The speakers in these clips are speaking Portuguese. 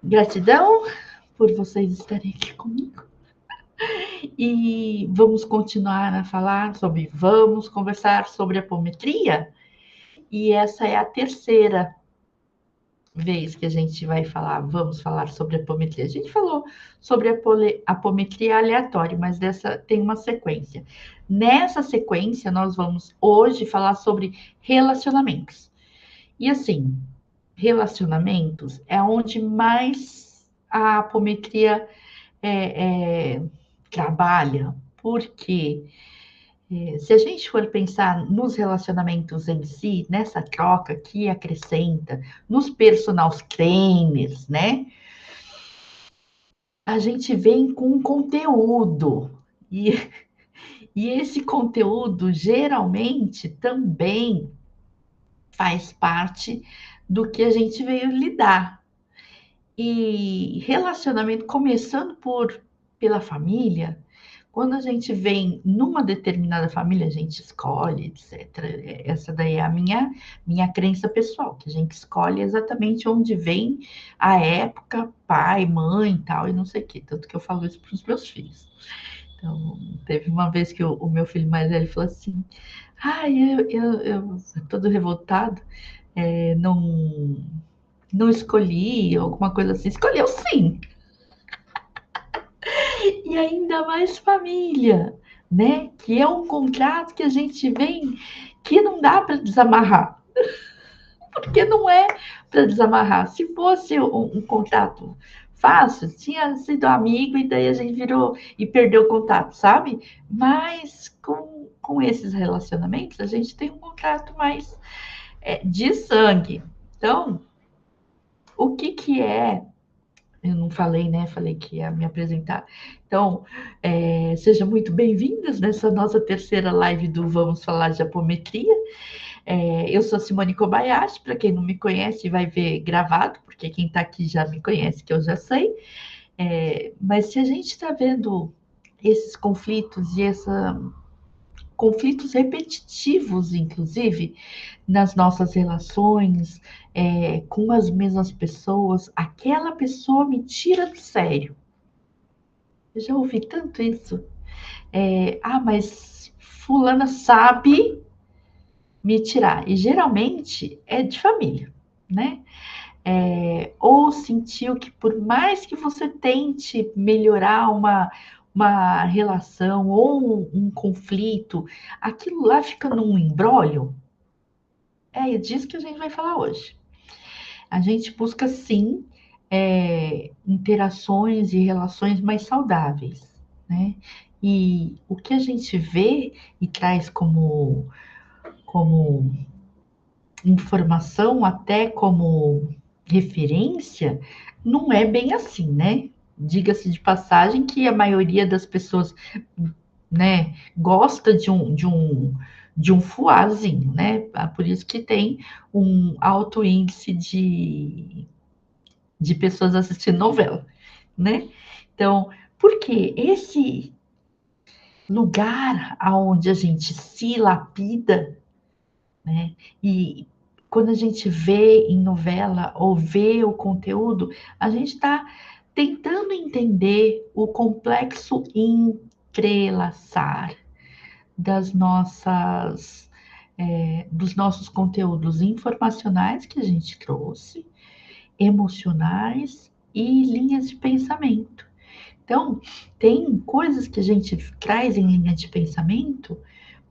Gratidão por vocês estarem aqui comigo. E vamos continuar a falar sobre, vamos conversar sobre apometria. E essa é a terceira vez que a gente vai falar, vamos falar sobre apometria. A gente falou sobre apometria aleatória, mas dessa tem uma sequência. Nessa sequência, nós vamos hoje falar sobre relacionamentos. E assim, relacionamentos é onde mais a apometria trabalha, porque se a gente for pensar nos relacionamentos em si, nessa troca que acrescenta, nos personal trainers, né? A gente vem com conteúdo. E, e esse conteúdo geralmente também faz parte do que a gente veio lidar. E relacionamento, começando pela família, quando a gente vem numa determinada família, a gente escolhe, etc. Essa daí é a minha crença pessoal, que a gente escolhe exatamente onde vem a época, pai, mãe e tal, e não sei o quê. Tanto que eu falo isso para os meus filhos. Então, teve uma vez que o meu filho mais velho falou assim: ai, eu todo revoltado, não escolhi, alguma coisa assim. Escolheu sim, e ainda mais família, né? Que é um contrato que a gente vem que não dá para desamarrar, porque não é para desamarrar. Se fosse um contrato fácil, tinha sido amigo e daí a gente virou e perdeu o contato, sabe? Mas com esses relacionamentos, a gente tem um contrato mais de sangue. Então, o que é. Eu não falei, né? Falei que ia me apresentar. Então, sejam muito bem-vindas nessa nossa terceira live do Vamos Falar de Apometria. Eu sou Simone Kobayashi, para quem não me conhece, vai ver gravado, porque quem está aqui já me conhece, que eu já sei. Mas se a gente está vendo esses conflitos e conflitos repetitivos, inclusive, nas nossas relações, com as mesmas pessoas, aquela pessoa me tira do sério. Eu já ouvi tanto isso. Mas fulana sabe me tirar. E geralmente é de família, né? Ou sentiu que por mais que você tente melhorar uma relação ou um conflito, aquilo lá fica num imbróglio. É disso que a gente vai falar hoje. A gente busca sim interações e relações mais saudáveis, né? E o que a gente vê e traz como informação, até como referência, não é bem assim, né? Diga-se de passagem que a maioria das pessoas, né, gosta de um fuazinho, né? Por isso que tem um alto índice de pessoas assistindo novela, né? Então, porque esse lugar aonde a gente se lapida, né? E quando a gente vê em novela ou vê o conteúdo, a gente está tentando entender o complexo entrelaçar das dos nossos conteúdos informacionais que a gente trouxe, emocionais e linhas de pensamento. Então, tem coisas que a gente traz em linha de pensamento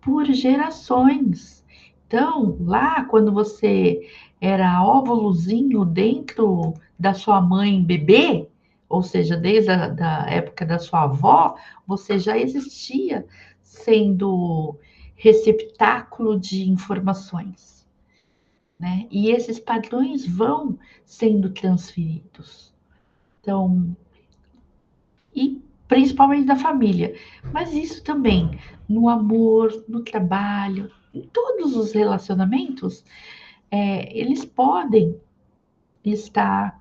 por gerações. Então, lá quando você era óvulozinho dentro da sua mãe bebê, ou seja, desde a da época da sua avó, você já existia sendo receptáculo de informações, né? E esses padrões vão sendo transferidos. Então, e principalmente da família, mas isso também no amor, no trabalho, em todos os relacionamentos, eles podem estar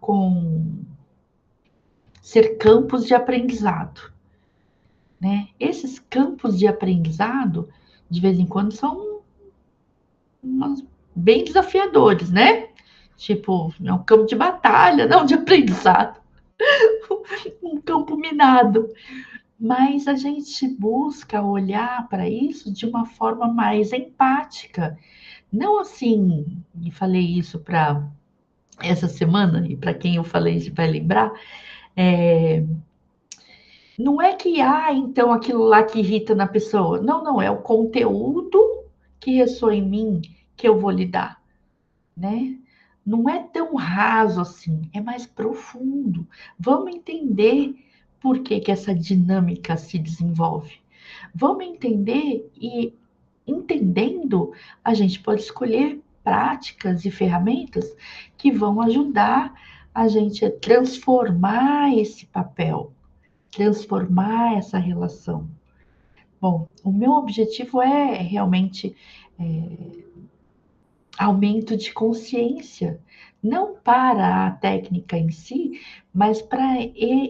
ser campos de aprendizado, né? Esses campos de aprendizado, de vez em quando, são bem desafiadores, né? Tipo, é um campo de batalha, não de aprendizado, um campo minado. Mas a gente busca olhar para isso de uma forma mais empática. Não assim, e falei isso para essa semana, e para quem eu falei vai lembrar, é, não é que então aquilo lá que irrita na pessoa. Não, não, é o conteúdo que ressoa em mim que eu vou lidar, né? Não é tão raso assim, é mais profundo. Vamos entender por que que essa dinâmica se desenvolve. Vamos entender e entendendo, a gente pode escolher práticas e ferramentas que vão ajudar a gente a transformar esse papel, transformar essa relação. Bom, o meu objetivo é realmente aumento de consciência, não para a técnica em si, mas para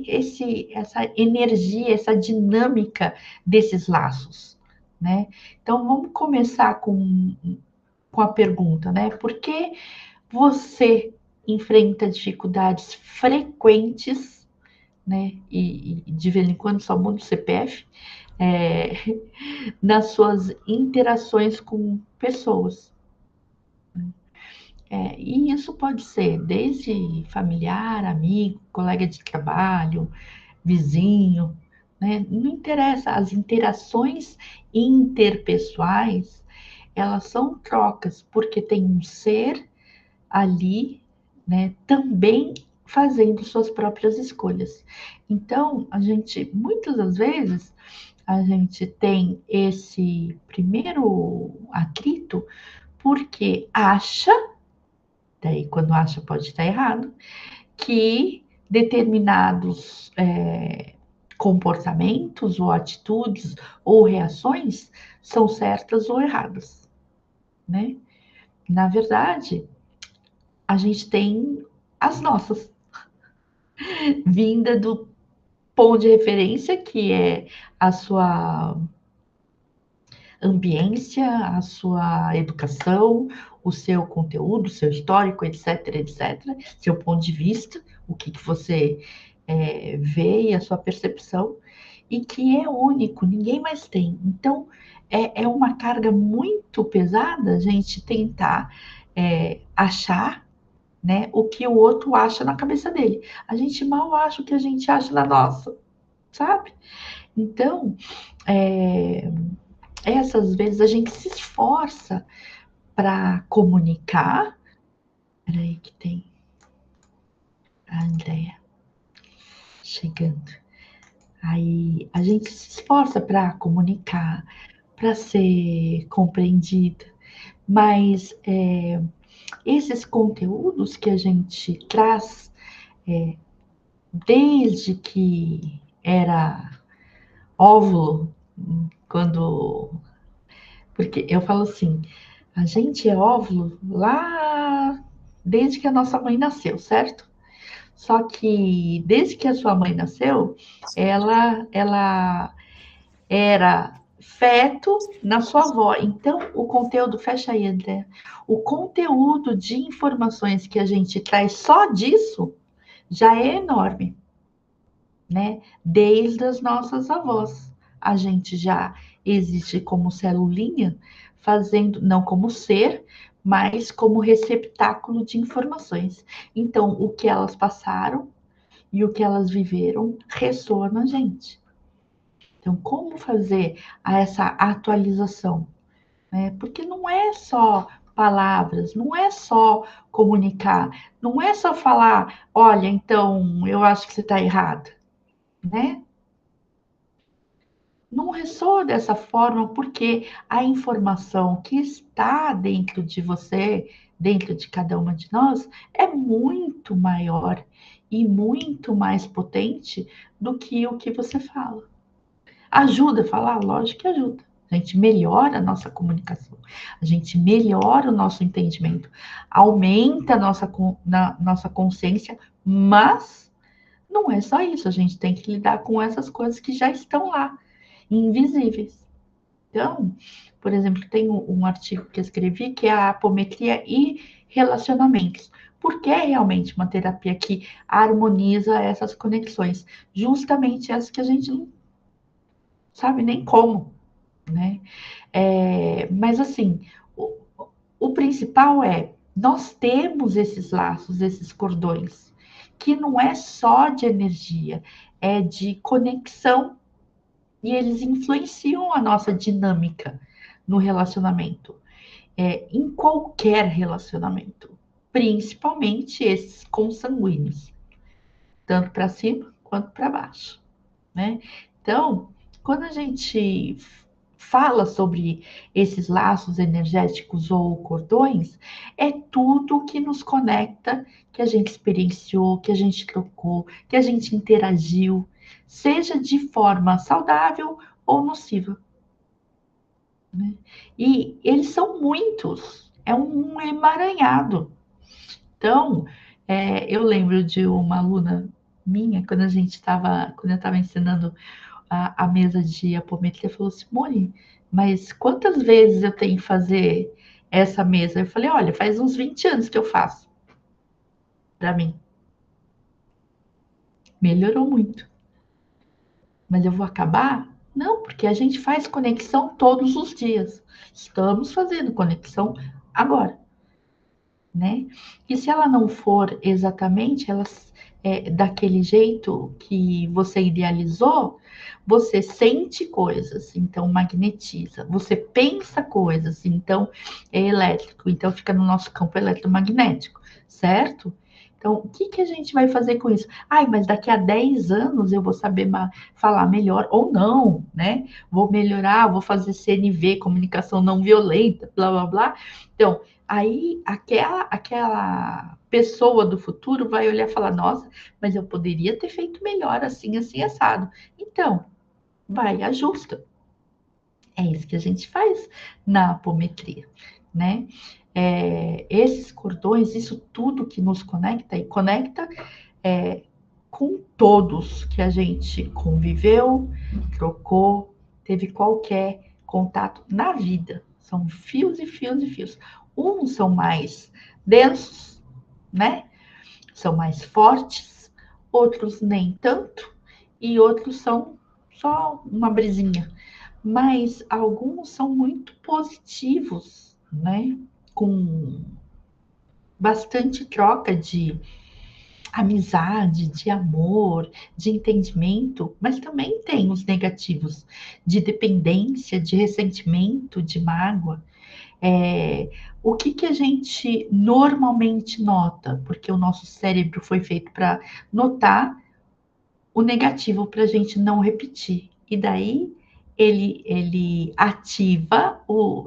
essa energia, essa dinâmica desses laços, né? Então vamos começar com a pergunta, né? Por que você enfrenta dificuldades frequentes, né? E de vez em quando só muda o CPF, é, nas suas interações com pessoas. E isso pode ser desde familiar, amigo, colega de trabalho, vizinho, né? Não interessa, as interações interpessoais, elas são trocas, porque tem um ser ali, né, também fazendo suas próprias escolhas. Então, a gente, muitas das vezes, a gente tem esse primeiro atrito porque acha, daí quando acha pode estar errado, que determinados comportamentos ou atitudes ou reações são certas ou erradas, né? Na verdade, a gente tem as nossas, vinda do ponto de referência, que é a sua ambiência, a sua educação, o seu conteúdo, o seu histórico, etc, etc, seu ponto de vista, o que você vê e a sua percepção, e que é único, ninguém mais tem. Então, é uma carga muito pesada a gente tentar achar, né, o que o outro acha na cabeça dele. A gente mal acha o que a gente acha na nossa, sabe? Então, é, essas vezes a gente se esforça para comunicar. Peraí, que tem a Andrea chegando. Aí a gente se esforça para comunicar, para ser compreendida, mas esses conteúdos que a gente traz desde que era óvulo, quando. Porque eu falo assim, a gente é óvulo lá desde que a nossa mãe nasceu, certo? Só que desde que a sua mãe nasceu, ela era feto na sua avó. Então, o conteúdo, fecha aí, André. O conteúdo de informações que a gente traz só disso já é enorme, né? Desde as nossas avós. A gente já existe como celulinha, fazendo, não como ser, mas como receptáculo de informações. Então, o que elas passaram e o que elas viveram ressoa na gente. Então, como fazer essa atualização? Né? Porque não é só palavras, não é só comunicar, não é só falar, olha, então eu acho que você está errado, né? Não ressoa dessa forma porque a informação que está dentro de você, dentro de cada uma de nós, é muito maior e muito mais potente do que o que você fala. Ajuda a falar? Lógico que ajuda. A gente melhora a nossa comunicação, a gente melhora o nosso entendimento, aumenta a nossa consciência, mas não é só isso, a gente tem que lidar com essas coisas que já estão lá, invisíveis. Então, por exemplo, tem um artigo que eu escrevi que é a apometria e relacionamentos. porque é realmente uma terapia que harmoniza essas conexões, justamente essas que a gente não sabe nem como, né? Mas assim, o, o principal é nós temos esses laços, esses cordões, que não é só de energia, é de conexão e eles influenciam a nossa dinâmica no relacionamento, em qualquer relacionamento, principalmente esses consanguíneos, tanto para cima quanto para baixo, né? Então, quando a gente fala sobre esses laços energéticos ou cordões, é tudo que nos conecta, que a gente experienciou, que a gente trocou, que a gente interagiu, seja de forma saudável ou nociva, né? E eles são muitos, é um emaranhado. Então, eu lembro de uma aluna minha, quando eu estava ensinando a mesa de apometria, falou: Simone, mas quantas vezes eu tenho que fazer essa mesa? Eu falei: olha, faz uns 20 anos que eu faço para mim. Melhorou muito. Mas eu vou acabar? Não, porque a gente faz conexão todos os dias. Estamos fazendo conexão agora, né? E se ela não for exatamente daquele jeito que você idealizou, você sente coisas, então magnetiza. Você pensa coisas, então é elétrico, então fica no nosso campo eletromagnético, certo? Então, o que, que a gente vai fazer com isso? Ai, mas daqui a 10 anos eu vou saber falar melhor, ou não, né? Vou melhorar, vou fazer CNV, comunicação não violenta, blá, blá, blá. Então, aí aquela pessoa do futuro vai olhar e falar: nossa, mas eu poderia ter feito melhor assim, assim, assado. Então, vai, ajusta. É isso que a gente faz na apometria, né? Esses cordões, isso tudo que nos conecta e conecta é, com todos que a gente conviveu, trocou, teve qualquer contato na vida. São fios e fios e fios. Uns são mais densos, né? São mais fortes, outros nem tanto, e outros são só uma brisinha. Mas alguns são muito positivos, né? Com bastante troca de amizade, de amor, de entendimento, mas também tem os negativos, de dependência, de ressentimento, de mágoa. O que, que a gente normalmente nota? Porque o nosso cérebro foi feito para notar o negativo para a gente não repetir. E daí ele ativa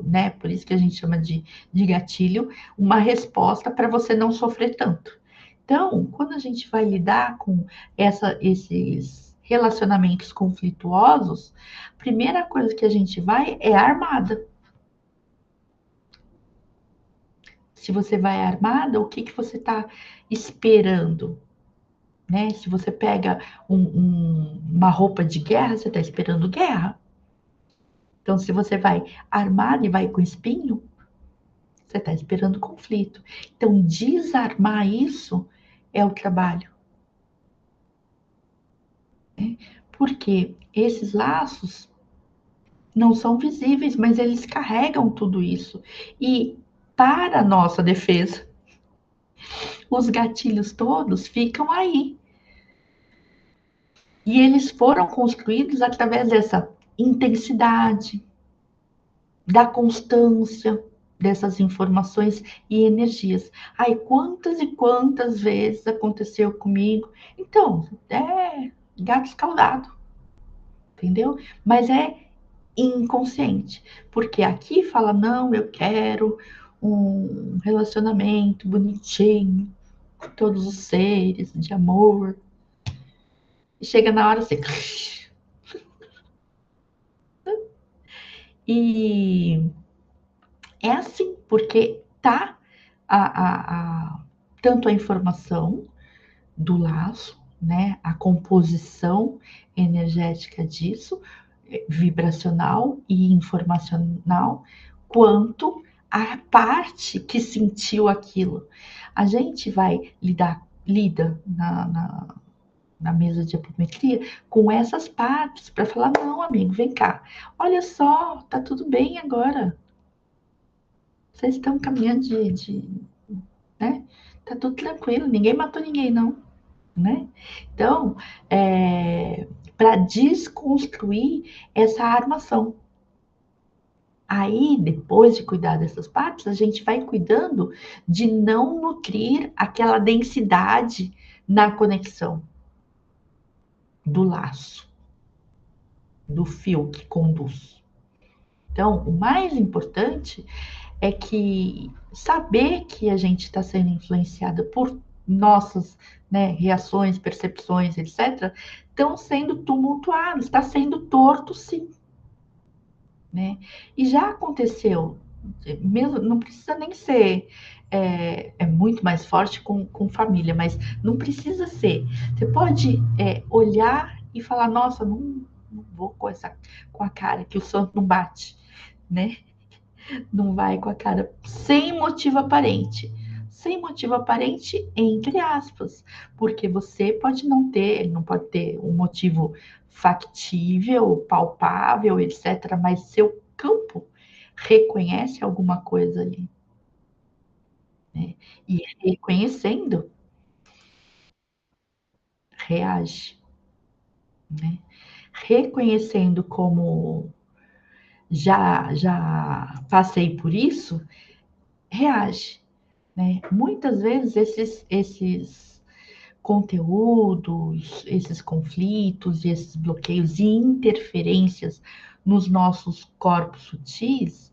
né? Por isso que a gente chama de gatilho, uma resposta para você não sofrer tanto. Então, quando a gente vai lidar com esses relacionamentos conflituosos, a primeira coisa que a gente vai é armada. Se você vai armada, o que, que você está esperando? Né? Se você pega uma roupa de guerra, você está esperando guerra. Então, se você vai armado e vai com espinho, você está esperando conflito. Então, desarmar isso é o trabalho. Né? Porque esses laços não são visíveis, mas eles carregam tudo isso. E para a nossa defesa, os gatilhos todos ficam aí. E eles foram construídos através dessa intensidade, da constância dessas informações e energias. Ai, quantas e quantas vezes aconteceu comigo? Então, é gato escaldado, entendeu? Mas é inconsciente, porque aqui fala: não, eu quero um relacionamento bonitinho, com todos os seres, de amor. E chega na hora assim. E é assim, porque tá tanto a informação do laço, né, a composição energética disso, vibracional e informacional, quanto a parte que sentiu aquilo. A gente vai lida na mesa de apometria com essas partes para falar, não, amigo, vem cá. Olha só, tá tudo bem agora. Vocês estão caminhando né? Tá tudo tranquilo, ninguém matou ninguém, não, né? Então, para desconstruir essa armação. Aí, depois de cuidar dessas partes, a gente vai cuidando de não nutrir aquela densidade na conexão do laço, do fio que conduz. Então, o mais importante é que saber que a gente está sendo influenciada por nossas, né, reações, percepções, etc., estão sendo tumultuados, está sendo torto, sim. Né? E já aconteceu, mesmo, não precisa nem ser muito mais forte com família, mas não precisa ser. Você pode olhar e falar, nossa, não vou com a cara que o santo não bate, né? Não vai com a cara sem motivo aparente. Sem motivo aparente, entre aspas, porque você pode não pode ter um motivo factível, palpável, etc., mas seu campo reconhece alguma coisa ali, né? E reconhecendo, reage, né? Reconhecendo como já passei por isso, reage. Né? Muitas vezes esses conteúdos, esses conflitos, esses bloqueios e interferências nos nossos corpos sutis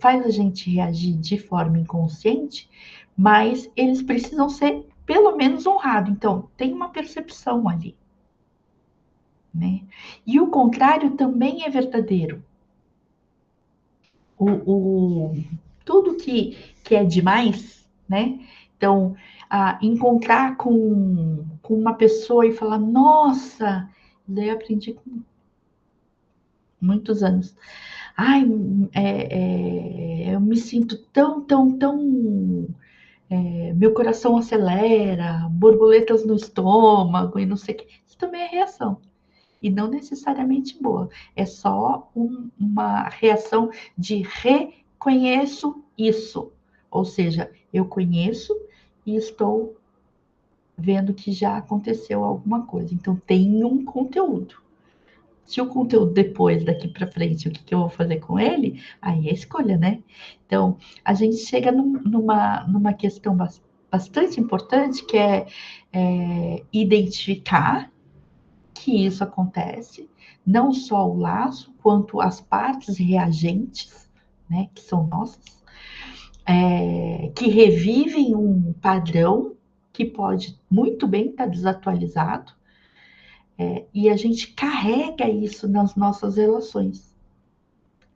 faz a gente reagir de forma inconsciente, mas eles precisam ser pelo menos honrados. Então, tem uma percepção ali. Né? E o contrário também é verdadeiro. Tudo que é demais, né? Então, encontrar com uma pessoa e falar, nossa, daí eu aprendi com muitos anos. Ai, eu me sinto tão. Meu coração acelera, borboletas no estômago e não sei o que. Isso também é reação. E não necessariamente boa. É só uma reação de reconheço isso. Ou seja, eu conheço e estou vendo que já aconteceu alguma coisa. Então tem um conteúdo. Se o conteúdo depois, daqui para frente, o que eu vou fazer com ele, aí é escolha, né? Então, a gente chega numa questão bastante importante, que é identificar que isso acontece, não só o laço, quanto as partes reagentes, né, que são nossas, que revivem um padrão que pode muito bem estar desatualizado, e a gente carrega isso nas nossas relações.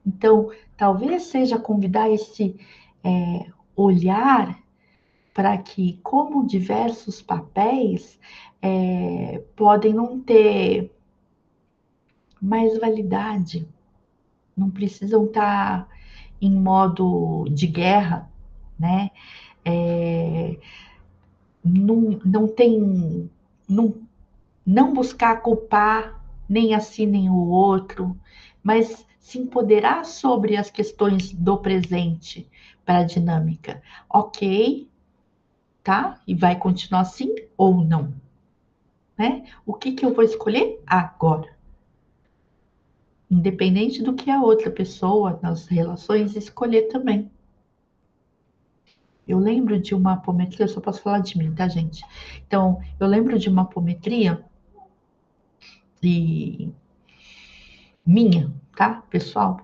Então, talvez seja convidar esse olhar para que, como diversos papéis, podem não ter mais validade, não precisam estar em modo de guerra, né? Não tem, não, não buscar culpar nem a si nem o outro, mas se empoderar sobre as questões do presente para a dinâmica. Ok, tá? E vai continuar assim ou não, né? O que eu vou escolher agora? Independente do que a outra pessoa nas relações escolher também. Eu lembro de uma apometria, eu só posso falar de mim, tá, gente? Então, eu lembro de uma apometria e minha, tá, pessoal?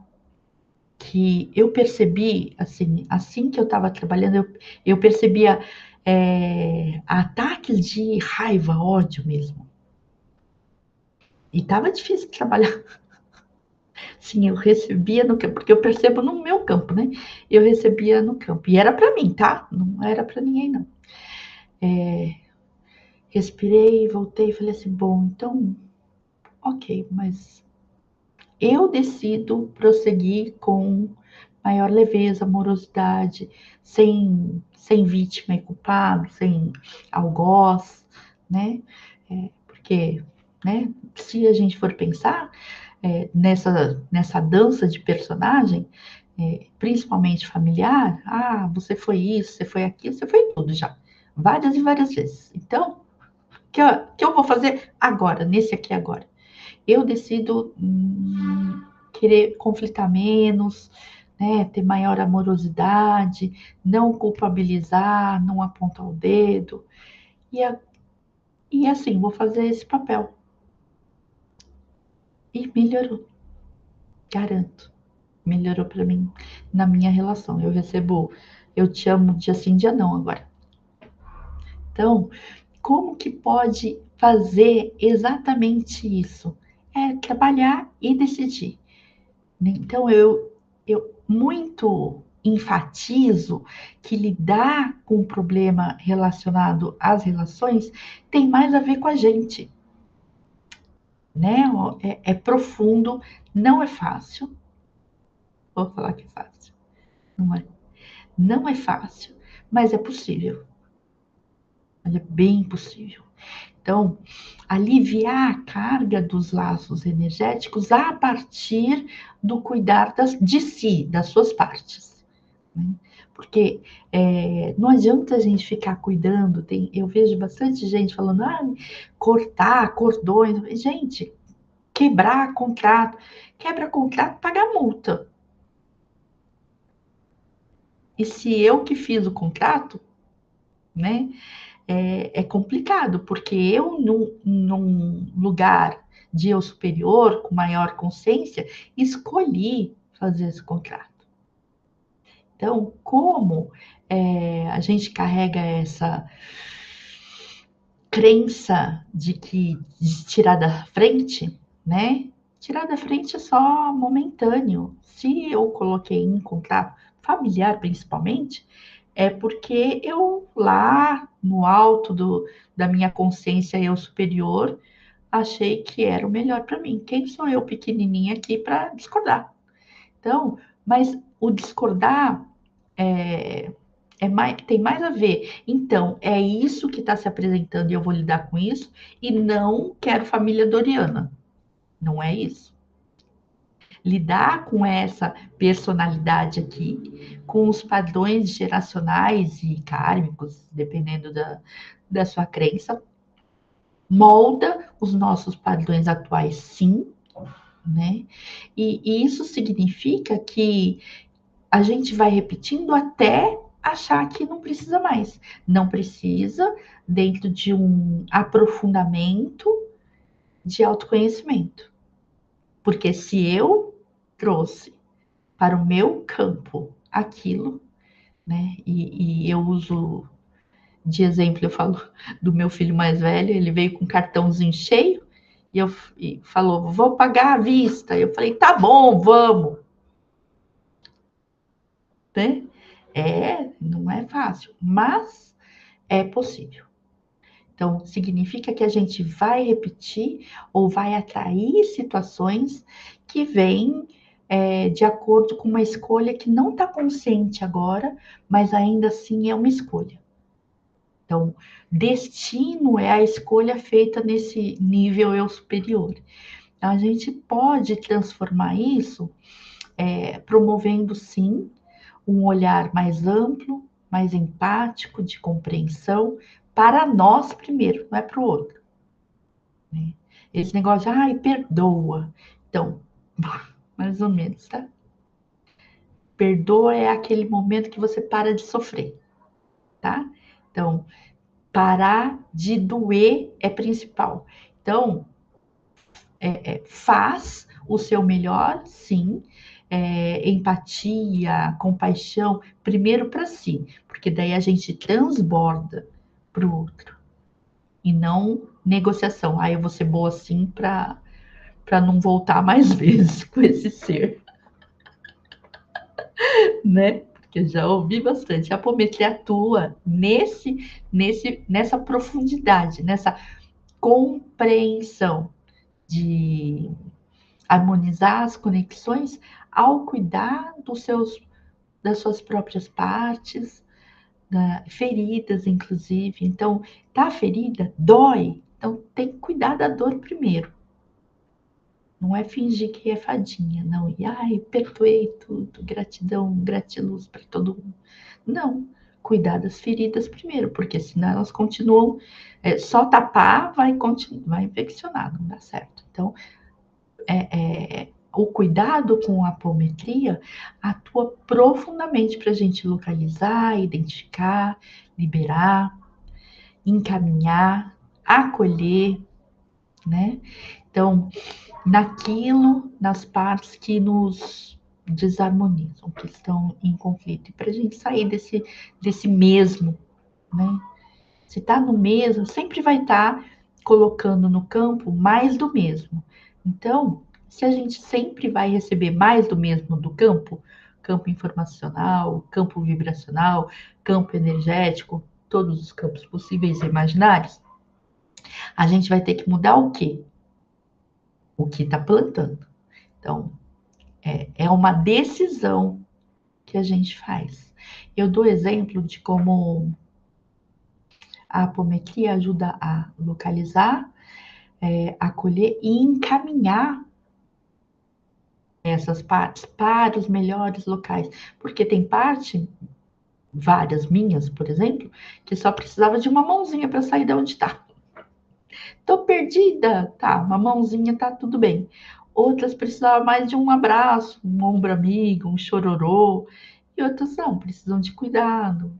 Que eu percebi, assim que eu estava trabalhando, eu percebia ataques de raiva, ódio mesmo. E tava difícil de trabalhar. Sim, eu recebia no campo, porque eu percebo no meu campo, né? Eu recebia no campo. E era para mim, tá? Não era para ninguém, não. Respirei, voltei e falei assim: bom, então, ok, mas eu decido prosseguir com maior leveza, amorosidade, sem vítima e culpado, sem algoz, né? Porque, né, se a gente for pensar nessa dança de personagem, principalmente familiar, você foi isso, você foi aquilo, você foi tudo já, várias e várias vezes. Então, que eu vou fazer agora, nesse aqui agora? Eu decido querer conflitar menos, né, ter maior amorosidade, não culpabilizar, não apontar o dedo. E, e assim, vou fazer esse papel. E melhorou, garanto. Melhorou para mim na minha relação. Eu recebo, eu te amo dia sim, dia não agora. Então, como que pode fazer exatamente isso? É trabalhar e decidir. Então, eu muito enfatizo que lidar com um problema relacionado às relações tem mais a ver com a gente, né? É profundo, não é fácil. Vou falar que é fácil, não é? Não é fácil, mas é possível. Mas é bem possível. Então, aliviar a carga dos laços energéticos a partir do cuidar de si, das suas partes. Né? Porque não adianta a gente ficar cuidando. Eu vejo bastante gente falando, cortar cordões. Gente, quebrar contrato. Quebra contrato, paga multa. E se eu que fiz o contrato, né? É complicado, porque eu, num lugar de eu superior, com maior consciência, escolhi fazer esse contrato. Então, como a gente carrega essa crença de tirar da frente, né? Tirar da frente é só momentâneo. Se eu coloquei em contrato familiar, principalmente, é porque eu lá no alto da minha consciência eu superior achei que era o melhor para mim. Quem sou eu pequenininha aqui para discordar? Então, mas o discordar é, tem mais a ver. Então, é isso que está se apresentando e eu vou lidar com isso, e não quero família Doriana. Não é isso. Lidar com essa personalidade aqui, com os padrões geracionais e kármicos, dependendo da sua crença, molda os nossos padrões atuais, sim, né? E isso significa que a gente vai repetindo até achar que não precisa mais. Não precisa dentro de um aprofundamento de autoconhecimento. Porque se eu trouxe para o meu campo aquilo, né? E eu uso de exemplo, eu falo do meu filho mais velho, ele veio com um cartãozinho cheio e falou, vou pagar à vista. Eu falei, tá bom, vamos. Né? Não é fácil, mas é possível. Então, significa que a gente vai repetir ou vai atrair situações que vêm de acordo com uma escolha que não está consciente agora, mas ainda assim é uma escolha. Então, destino é a escolha feita nesse nível eu superior. A gente pode transformar isso promovendo, sim, um olhar mais amplo, mais empático, de compreensão, para nós primeiro, não é para o outro. Né? Esse negócio de, perdoa. Então, mais ou menos, tá? Perdoa é aquele momento que você para de sofrer, tá? Então, parar de doer é principal. Então, faz o seu melhor, sim, empatia, compaixão, primeiro para si, porque daí a gente transborda para o outro e não negociação. Eu vou ser boa assim para não voltar mais vezes com esse ser, né? Porque já ouvi bastante. A apometria atua nessa profundidade, nessa compreensão de harmonizar as conexões ao cuidar dos seus das suas próprias partes, feridas, inclusive. Então, tá ferida, dói. Então, tem que cuidar da dor primeiro. Não é fingir que é fadinha, não. E, ai, perdoei tudo, gratidão, gratiluz para todo mundo. Não. Cuidar das feridas primeiro, porque senão elas continuam. Só tapar vai infeccionar, não dá certo. Então, o cuidado com a apometria atua profundamente para a gente localizar, identificar, liberar, encaminhar, acolher, né? Então, nas partes que nos desarmonizam, que estão em conflito, e para a gente sair desse mesmo, né? Se está no mesmo, sempre vai estar colocando no campo mais do mesmo. Então, se a gente sempre vai receber mais do mesmo do campo, campo informacional, campo vibracional, campo energético, todos os campos possíveis e imaginários, a gente vai ter que mudar o quê? O que está plantando. Então, é uma decisão que a gente faz. Eu dou exemplo de como a apometria ajuda a localizar, acolher e encaminhar essas partes para os melhores locais. Porque tem parte, várias minhas, por exemplo, que só precisava de uma mãozinha para sair de onde está. Tô perdida, tá, uma mãozinha tá tudo bem. Outras precisavam mais de um abraço, um ombro amigo, um chororô. E outras não, precisam de cuidado,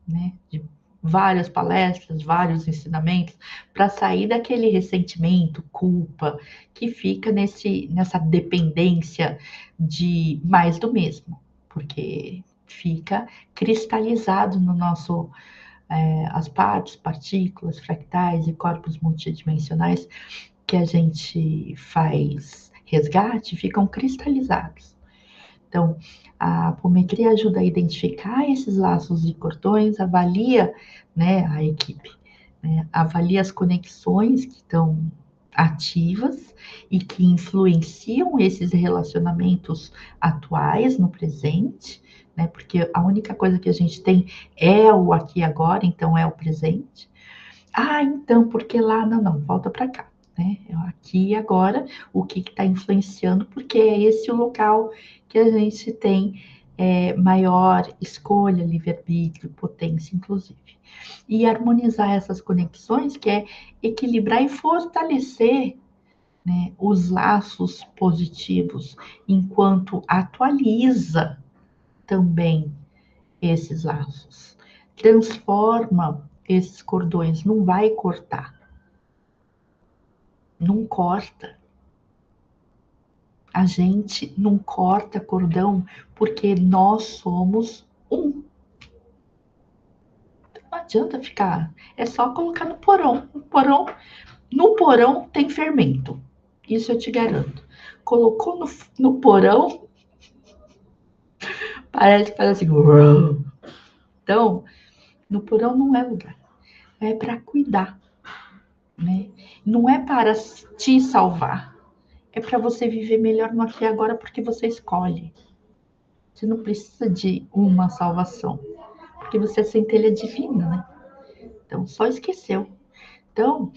né? De várias palestras, vários ensinamentos, para sair daquele ressentimento, culpa, que fica nessa dependência de mais do mesmo, porque fica cristalizado no nosso, as partes, partículas, fractais e corpos multidimensionais que a gente faz resgate, ficam cristalizados. Então, a apometria ajuda a identificar esses laços e cordões, avalia, né, a equipe, né, avalia as conexões que estão ativas e que influenciam esses relacionamentos atuais no presente, né, porque a única coisa que a gente tem é o aqui e agora, então é o presente. Ah, então, porque lá, não, volta para cá, né? Aqui e agora, o que está influenciando, porque é esse o local que a gente tem maior escolha, livre-arbítrio, potência, inclusive. E harmonizar essas conexões, que é equilibrar e fortalecer, né, os laços positivos, enquanto atualiza também esses laços. Transforma esses cordões, não vai cortar. Não corta. A gente não corta cordão porque nós somos um. Não adianta ficar. É só colocar no porão. No porão tem fermento. Isso eu te garanto. Colocou no porão, parece que faz assim. Então, no porão não é lugar. É para cuidar, né? Não é para te salvar. É para você viver melhor no aqui e agora porque você escolhe. Você não precisa de uma salvação, porque você é centelha divina, né? Então, só esqueceu. Então,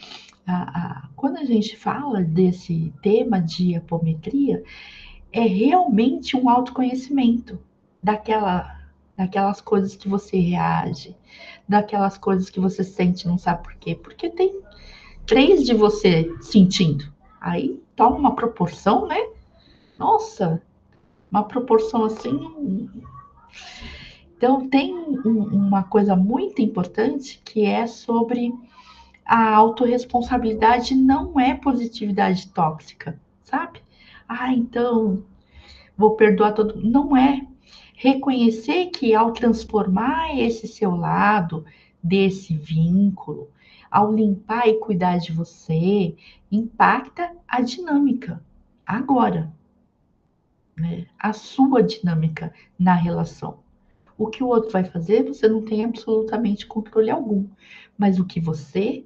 quando a gente fala desse tema de apometria, é realmente um autoconhecimento daquelas coisas que você reage, daquelas coisas que você sente, não sabe por quê. Porque tem 3 de você sentindo. Aí toma uma proporção, né? Nossa, uma proporção assim. Então, tem uma coisa muito importante que é sobre a autorresponsabilidade, não é positividade tóxica, sabe? Ah, então vou perdoar todo mundo. Não é. Reconhecer que ao transformar esse seu lado desse vínculo, ao limpar e cuidar de você, impacta a dinâmica agora, né? A sua dinâmica na relação. O que o outro vai fazer, você não tem absolutamente controle algum. Mas o que você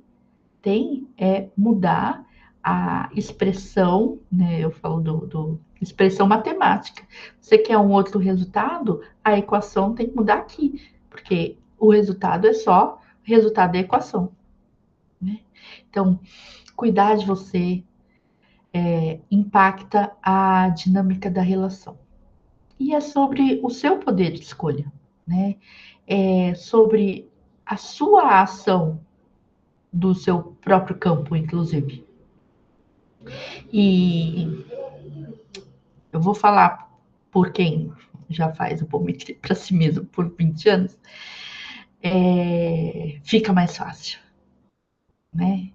tem é mudar a expressão, né? Eu falo expressão matemática. Você quer um outro resultado, a equação tem que mudar aqui, porque o resultado é só resultado da equação, né? Então, cuidar de você impacta a dinâmica da relação. E é sobre o seu poder de escolha, né? É sobre a sua ação do seu próprio campo, inclusive. E eu vou falar por quem já faz o apometria para si mesmo por 20 anos, fica mais fácil, né?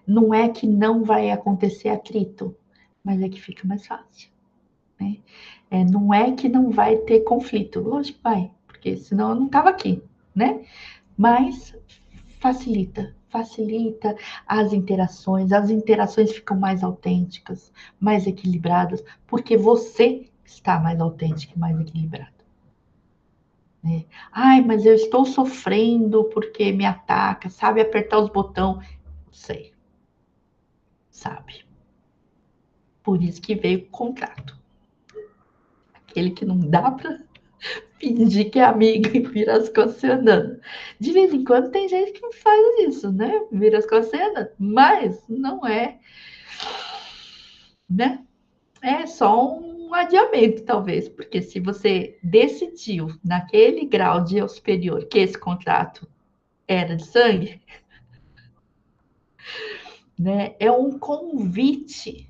Não é que não vai acontecer atrito, mas é que fica mais fácil, né? Não é que não vai ter conflito, lógico que vai, porque senão eu não estava aqui, né? Mas facilita as interações ficam mais autênticas, mais equilibradas, porque você está mais autêntico e mais equilibrado. Né? Ai, mas eu estou sofrendo porque me ataca, sabe apertar os botões. Sei, sabe. Por isso que veio o contrato. Aquele que não dá para fingir que é amigo e vira as costas andando. De vez em quando tem gente que faz isso, né? Vira as costas andando, mas não é, né? É só um adiamento, talvez, porque se você decidiu naquele grau de superior que esse contrato era de sangue, né? É um convite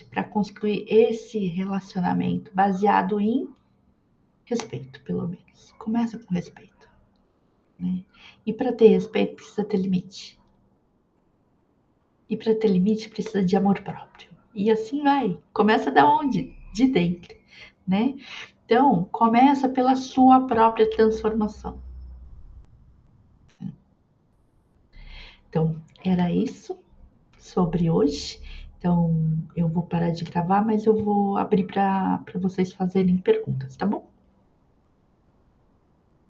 para construir esse relacionamento baseado em respeito, pelo menos. Começa com respeito, né? E para ter respeito precisa ter limite. E para ter limite precisa de amor próprio. E assim vai. Começa da onde? De dentro, né? Então, começa pela sua própria transformação. Então, era isso sobre hoje. Então, eu vou parar de gravar, mas eu vou abrir para vocês fazerem perguntas, tá bom?